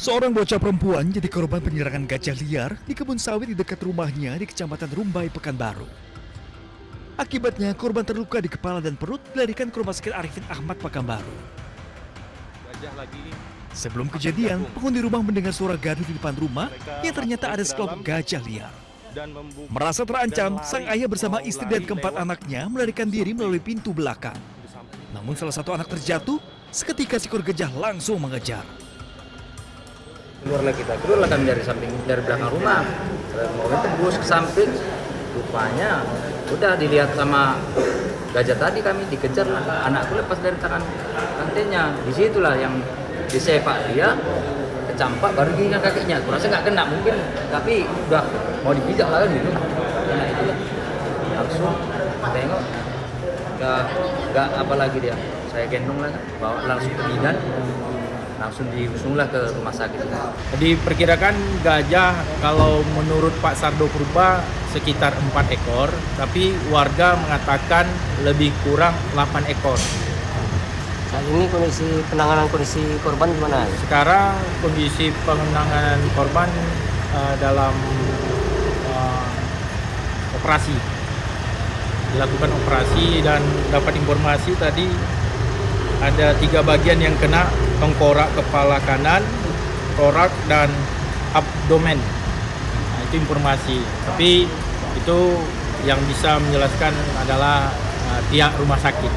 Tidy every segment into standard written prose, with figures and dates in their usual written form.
Seorang bocah perempuan jadi korban penyerangan gajah liar di kebun sawit di dekat rumahnya di Kecamatan Rumbai, Pekanbaru. Akibatnya korban terluka di kepala dan perut dilarikan ke Rumah Sakit Arifin Ahmad, Pekanbaru. Sebelum kejadian, penghuni rumah mendengar suara gaduh di depan rumah yang ternyata ada sekelompok gajah liar. Merasa terancam, sang ayah bersama istri dan keempat anaknya melarikan diri melalui pintu belakang. Namun salah satu anak terjatuh, seketika seekor gajah langsung mengejar. Keluarlah kami dari belakang rumah. Mau tembus ke samping, rupanya udah dilihat sama gajah tadi, kami dikejar lah. Anakku lepas dari tangan rantainya. Disitulah yang disepak dia, kecampak baru gini kakinya. Kurasa nggak kena mungkin, tapi udah mau dipijak lah kan gitu. Nah itulah langsung tengok, nggak apa lagi dia. Saya gendong lah, bawa langsung ke bidan. Langsung diusunglah ke rumah sakit. Diperkirakan gajah kalau menurut Pak Sardo Purba sekitar 4 ekor, tapi warga mengatakan lebih kurang 8 ekor. Saat ini penanganan kondisi korban gimana? Sekarang kondisi penanganan korban dalam operasi. Dilakukan operasi dan dapat informasi tadi ada 3 bagian yang kena, tengkorak kepala kanan, torak, dan abdomen. Nah, itu informasi. Tapi itu yang bisa menjelaskan adalah pihak rumah sakit.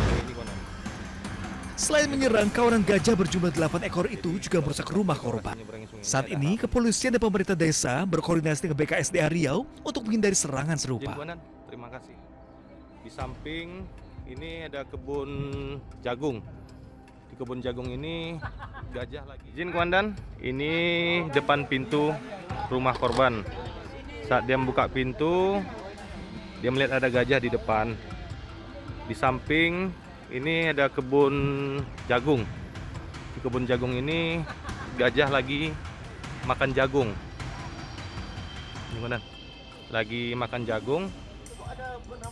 Selain menyerang, kawanan gajah berjumlah 8 ekor itu juga merusak rumah korban. Saat ini, kepolisian dan pemerintah desa berkoordinasi dengan BKSDA Riau untuk menghindari serangan serupa. Terima kasih. Di samping ini ada kebun jagung. Di kebun jagung ini gajah lagi. Izin komandan, ini depan pintu rumah korban. Saat dia membuka pintu, dia melihat ada gajah di depan. Di samping ini ada kebun jagung. Di kebun jagung ini gajah lagi makan jagung. Ini komandan, lagi makan jagung.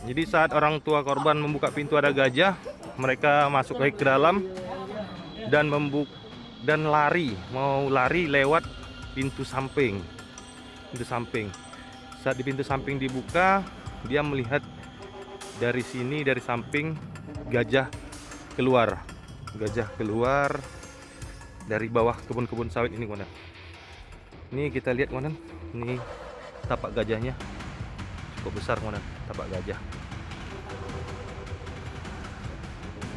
Jadi saat orang tua korban membuka pintu ada gajah, mereka masuk lagi ke dalam dan mau lari lewat pintu samping. Saat di pintu samping dibuka, dia melihat dari sini, dari samping, gajah keluar dari bawah kebun-kebun sawit ini, komandan. Ini kita lihat, komandan, ini tapak gajahnya cukup besar, komandan, tapak gajah.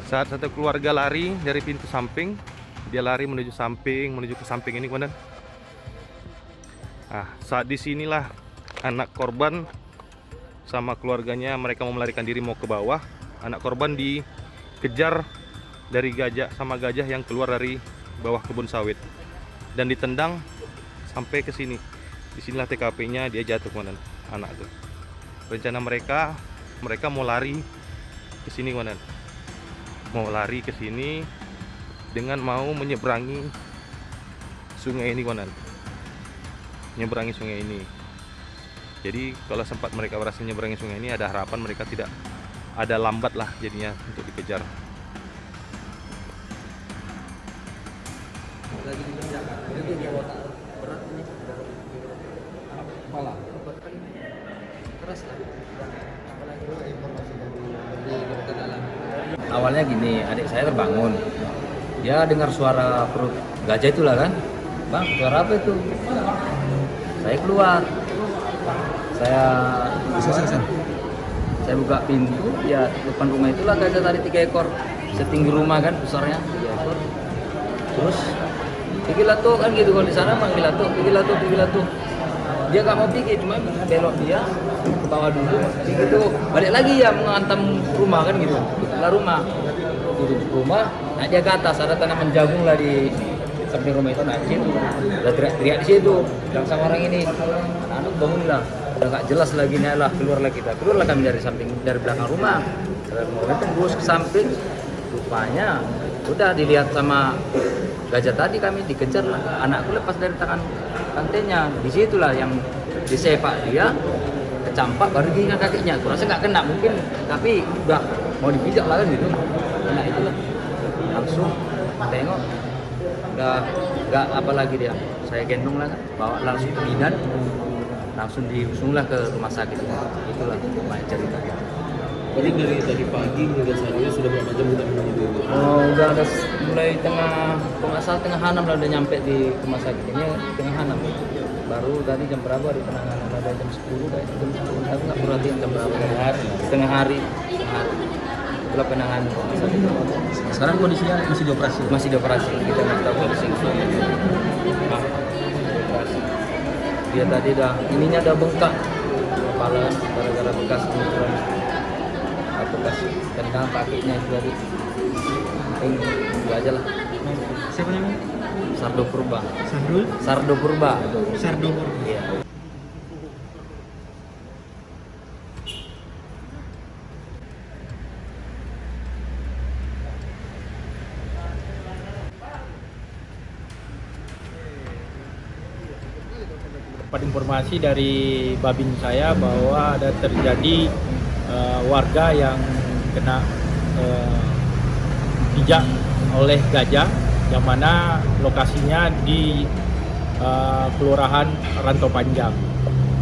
Saat satu keluarga lari dari pintu samping, dia lari menuju ke samping ini, komandan. Nah, saat disinilah anak korban sama keluarganya, mereka mau melarikan diri mau ke bawah. Anak korban dikejar dari gajah yang keluar dari bawah kebun sawit dan ditendang sampai ke sini. Disinilah TKP-nya, dia jatuh, komandan, anak tuh. Rencana mereka mau lari ke sini, komandan. Mau lari ke sini dengan mau menyeberangi sungai ini, komandan. Menyeberangi sungai ini. Jadi kalau sempat mereka berhasil menyeberangi sungai ini, ada harapan mereka tidak ada lambat lah jadinya untuk dikejar. Lagi dikerjakan. Itu dia otak berat ini. Kepala. Keras lah. Apalagi informasi dari ke dalam. Awalnya gini, adik saya terbangun. Dia dengar suara perut gajah itulah kan. Bang, suara apa itu? Saya keluar. Saya buka pintu, ya depan rumah itulah gajah tadi 3 ekor. Setinggi rumah kan, besarnya 3 ekor. Terus pikir tuh kan gitu, kalau di sana manggil tuh. Dia nggak mau pikir, cuma belok dia ke bawah dulu, gitu balik lagi ya menghantam rumah kan gitu. Itulah rumah, tutup rumah, nah dia ke atas ada tanaman jagung lah di samping rumah itu, naik situ, udah teriak di situ, bilang sama orang ini, anak bangun lah, udah nggak jelas lagi, lah keluarlah kami dari belakang rumah, mau tembus ke samping, rupanya udah dilihat sama gajah tadi, kami dikejar lah. Anakku lepas dari tangan rantainya. Disitulah yang disepak dia, kecampak baru gini kakinya. Kurasa nggak kena mungkin, tapi udah mau dipijak lah kan gitu. Nah itulah langsung tengok udah nggak apa lagi dia, saya gendong lah, bawa langsung ke bidan, langsung diusunglah ke rumah sakit. Itulah banyak cerita. Jadi dari tadi pagi hingga saat ini sudah berapa jam kita menunggu? Oh, udah ada mulai tengah 6 lah udah nyampe di rumah sakit. Ini tengah 6. Baru tadi jam berapa di penanganan, ada jam 10 kayak jam 10. Aku nggak perhatiin jam berapa. Setengah hari. Itulah penanganan rumah sakit. Sekarang kondisinya masih dioperasi? Masih dioperasi. Kita nggak tahu kondisi dioperasi. Dia tadi ininya udah bengkak kepala gara-gara bekas benturan. Bekas tendang kakinya itu tadi. Itu aja lah. Siapa namanya? Sardo Purba. Sardul? Sardo Purba. Sardo Purba. Iya. Dapat informasi dari babin saya bahwa ada terjadi warga yang kena pijak oleh gajah, yang mana lokasinya di Kelurahan Rantau Panjang,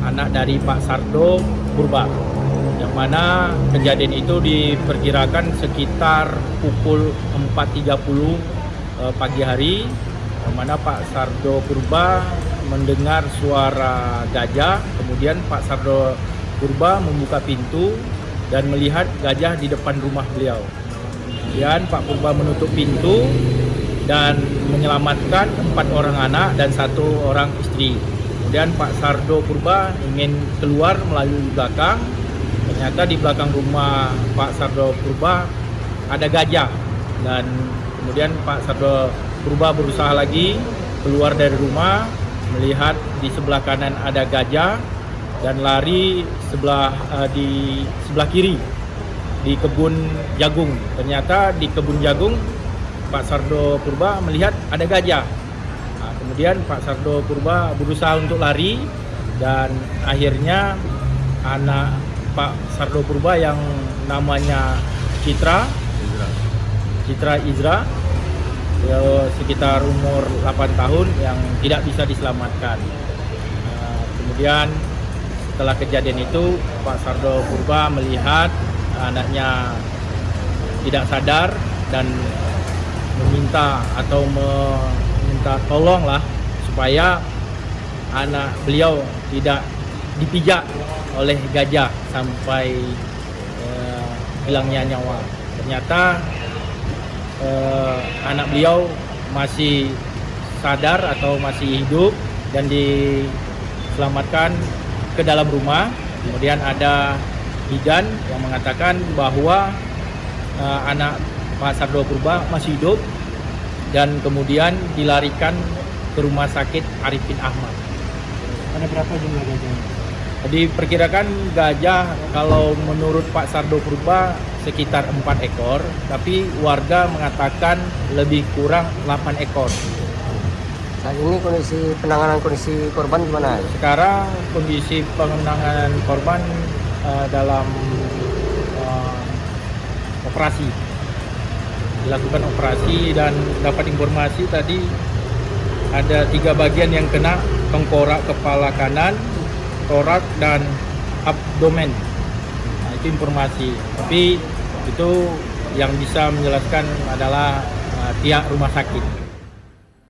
anak dari Pak Sardo Purba, yang mana kejadian itu diperkirakan sekitar pukul 4.30 pagi hari, yang mana Pak Sardo Purba mendengar suara gajah. Kemudian Pak Sardo Purba membuka pintu dan melihat gajah di depan rumah beliau. Kemudian Pak Purba menutup pintu dan menyelamatkan 4 orang anak dan 1 orang istri. Kemudian Pak Sardo Purba ingin keluar melalui belakang. Ternyata di belakang rumah Pak Sardo Purba ada gajah, dan kemudian Pak Sardo Purba berusaha lagi keluar dari rumah, melihat di sebelah kanan ada gajah dan lari di sebelah kiri di kebun jagung. Ternyata di kebun jagung Pak Sardo Purba melihat ada gajah. Nah, kemudian Pak Sardo Purba berusaha untuk lari, dan akhirnya anak Pak Sardo Purba yang namanya Citra Izra, sekitar umur 8 tahun, yang tidak bisa diselamatkan. Kemudian setelah kejadian itu Pak Sardo Purba melihat anaknya tidak sadar dan meminta tolong lah supaya anak beliau tidak dipijak oleh gajah sampai hilangnya nyawa. Ternyata anak beliau masih sadar atau masih hidup dan diselamatkan ke dalam rumah. Kemudian ada bidan yang mengatakan bahwa anak Pak Sardo Purba masih hidup, dan kemudian dilarikan ke rumah sakit Arifin Ahmad. Ada berapa jumlah gajahnya? Diperkirakan gajah kalau menurut Pak Sardo Purba sekitar 4 ekor, tapi warga mengatakan lebih kurang 8 ekor. Saat ini penanganan kondisi korban gimana? Sekarang kondisi penanganan korban dalam operasi, dilakukan operasi, dan dapat informasi tadi ada 3 bagian yang kena: tengkorak kepala kanan, torak, dan abdomen. Nah, itu informasi, tapi itu yang bisa menjelaskan adalah pihak rumah sakit.